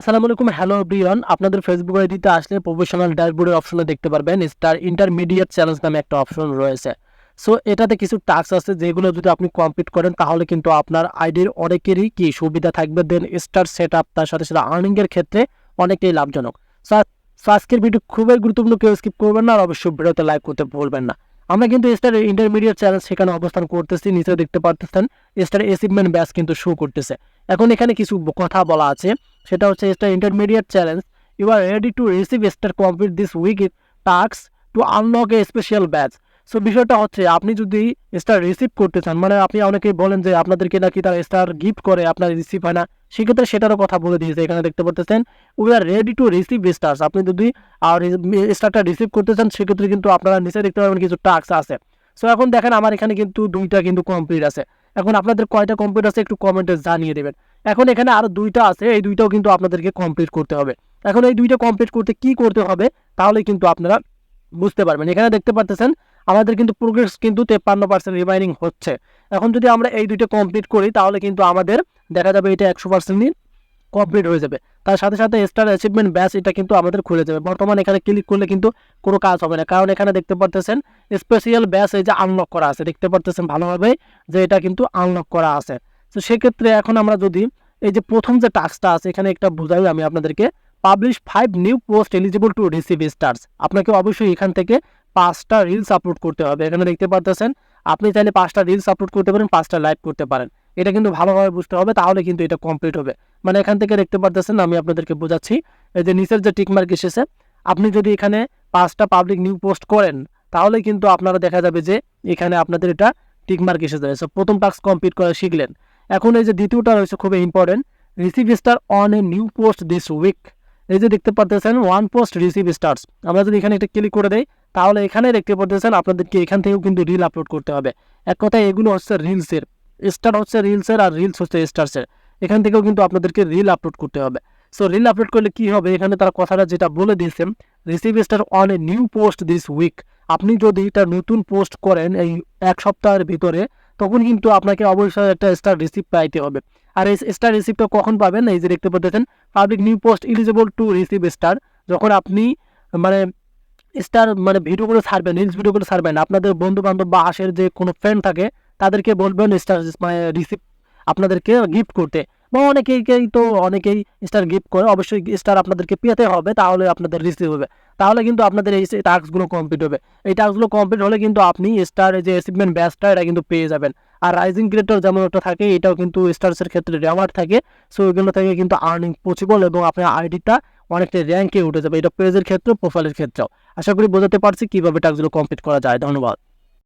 আসসালামু আলাইকুম, hello everyone. আপনাদের ফেসবুক আইডিতে আসলে প্রফেশনাল ড্যাশবোর্ডের অপশনে দেখতে পারবেন স্টার ইন্টারমিডিয়েট চ্যালেঞ্জ নামে একটা অপশন রয়েছে। সো এটাতে কিছু টাস্ক আছে যেগুলো যদি আপনি কমপ্লিট করেন তাহলে কিন্তু আপনার আইডির অনেকেরই কি সুবিধা থাকবে, দেন স্টার সেট আপ তার সাথে সাথে আর্নিংয়ের ক্ষেত্রে অনেকটাই লাভজনক। সো আজকের ভিডিও খুবই গুরুত্বপূর্ণ, কেউ স্কিপ করবেন না আর অবশ্যই ভিডিওতে লাইক করতে ভুলবেন না। আমরা কিন্তু স্টার ইন্টারমিডিয়েট চ্যালেঞ্জ সেখানে অবস্থান করতেছি, নিচে দেখতে পারতেছেন স্টার অ্যাচিভমেন্ট ব্যাচ কিন্তু শো করতেছে। এখন এখানে কিছু কথা বলা আছে, সেটা হচ্ছে star intermediate challenge. You are ready to receive star complete this week task to unlock a special badge. So বিষয়টা হচ্ছে আপনি যদি স্টার রিসিভ করতে চান, মানে আপনি অনেকেই বলেন যে আপনাদেরকে নাকি তারা স্টার গিফট করে, আপনার রিসিভ হয় না, সেক্ষেত্রে সেটারও কথা বলে দিয়েছে। এখানে দেখতে পাচ্ছেন we are ready to receive stars. আপনি যদি স্টারটা রিসিভ করতে চান সেক্ষেত্রে কিন্তু আপনারা নিচে দেখতে পাবেন কিছু টাস্ক আছে। সো এখন দেখেন আমার এখানে কিন্তু দুইটা কিন্তু কমপ্লিট আছে। এখন আপনাদের কয়টা কমপ্লিট আছে একটু কমেন্টে জানিয়ে দেবেন। এখন এখানে আরো দুইটা আছে, এই দুইটাও কিন্তু আপনাদেরকে কমপ্লিট করতে হবে। এখন এই দুইটা কমপ্লিট করতে কি করতে হবে তাহলে কিন্তু আপনারা বুঝতে পারবেন। এখানে দেখতে পাচ্ছেন আমাদের কিন্তু প্রোগ্রেস কিন্তু 53% রিমাইনিং হচ্ছে। এখন যদি আমরা এই দুইটা কমপ্লিট করি তাহলে কিন্তু আমাদের দেখা যাবে এটা 100% কমপ্লিট হয়ে যাবে। তার সাথে সাথে স্টার অ্যাচিভমেন্ট ব্যাচ এটা কিন্তু আমাদের খুলে যাবে। বর্তমানে এখানে ক্লিক করলে কিন্তু কোনো কাজ হবে না, কারণ এখানে দেখতে পারতেছেন স্পেশাল ব্যাচ এই যে আনলক করা আছে, দেখতে পারতেছেন ভালোভাবে যে এটা কিন্তু আনলক করা আছে। তো সেক্ষেত্রে এখন আমরা যদি এই যে প্রথম যে টাস্কটা আছে এখানে একটা বোঝাই আমি আপনাদেরকে, publish 5 new post eligible to receive stars. আপনাকে অবশ্যই এখান থেকে 5টা রিলস আপলোড করতে হবে। এখানে দেখতে পারতেছেন আপনি চাইলে 5টা রিলস আপলোড করতে পারেন, 5টা লাইভ করতে পারেন। এটা কিন্তু ভালোভাবে বুঝতে হবে, তাহলে কিন্তু এটা কমপ্লিট হবে। মানে এখান থেকে দেখতে পারতেছেন আমি আপনাদেরকে বোঝাচ্ছি, এই যে নিচের যে টিকমার্ক এসেছে, আপনি যদি এখানে 5টা পাবলিক নিউ পোস্ট করেন তাহলে কিন্তু আপনারা দেখা যাবে যে এখানে আপনাদের এটা টিকমার্ক এসে যাবে। সো প্রথম টাস্ক কমপ্লিট করা শিখলেন। এখন এই যে দ্বিতীয়টা রয়েছে খুবই important, receive star on a new post this week. এই যে দেখতে পারতেছেন ওয়ান পোস্ট রিসিভ স্টার্স। আমরা যদি এখানে একটা ক্লিক করে দেই তাহলে এখানে দেখতে পারতেছেন আপনাদেরকে এখান থেকেও কিন্তু রিল আপলোড করতে হবে। এক কথায় এগুলো হচ্ছে রিলসের, স্টার হচ্ছে রিলসের আর রিলস হচ্ছে স্টার্সের। এখান থেকেও কিন্তু আপনাদেরকে রিল আপলোড করতে হবে। সো রিল আপলোড করলে কি হবে, এখানে তারা কথাটা যেটা বলে দিয়েছেন, receive star on a new post this week. আপনি যদি এটা নতুন পোস্ট করেন এই এক সপ্তাহের ভিতরে, তখন কিন্তু আপনাকে অবশ্যই একটা স্টার রিসিভ পাইতে হবে। আর এই স্টার রিসিভটা কখন পাবেন, এই যে দেখতে পাচ্ছেন public new post eligible to receive star. যখন আপনি মানে স্টার মানে ভিডিওগুলো ছাড়বেন, রিলস ভিডিওগুলো ছাড়বেন, আপনাদের বন্ধু বান্ধব বা আশের যে কোনো ফ্রেন্ড থাকে তাদেরকে বলবেন স্টার মানে রিসিভ আপনাদেরকে গিফট করতে। বা অনেকেই স্টার গিফট করে, অবশ্যই স্টার আপনাদেরকে পেতে হবে, তাহলে আপনাদের রিসিভ হবে। তাহলে কিন্তু আপনাদের এই টাস্কগুলো কমপ্লিট হবে। এই টাস্কগুলো কমপ্লিট হলে কিন্তু আপনি স্টার যে অ্যাচিভমেন্ট ব্যাচটা এটা কিন্তু পেয়ে যাবেন। আর রাইজিং ক্রিয়েটর যেমন একটা থাকে, এটাও কিন্তু স্টার্সের ক্ষেত্রে রেওয়ার্ড থাকে। সো এগুলো থেকে কিন্তু আর্নিং পসিবল এবং আপনার আইডিটা অনেকটা র্যাঙ্কে উঠে যাবে, এটা পেজের ক্ষেত্রেও প্রোফাইলের ক্ষেত্রেও। আশা করি বোঝাতে পারছি কিভাবে টাস্কগুলো কমপ্লিট করা যায়। ধন্যবাদ।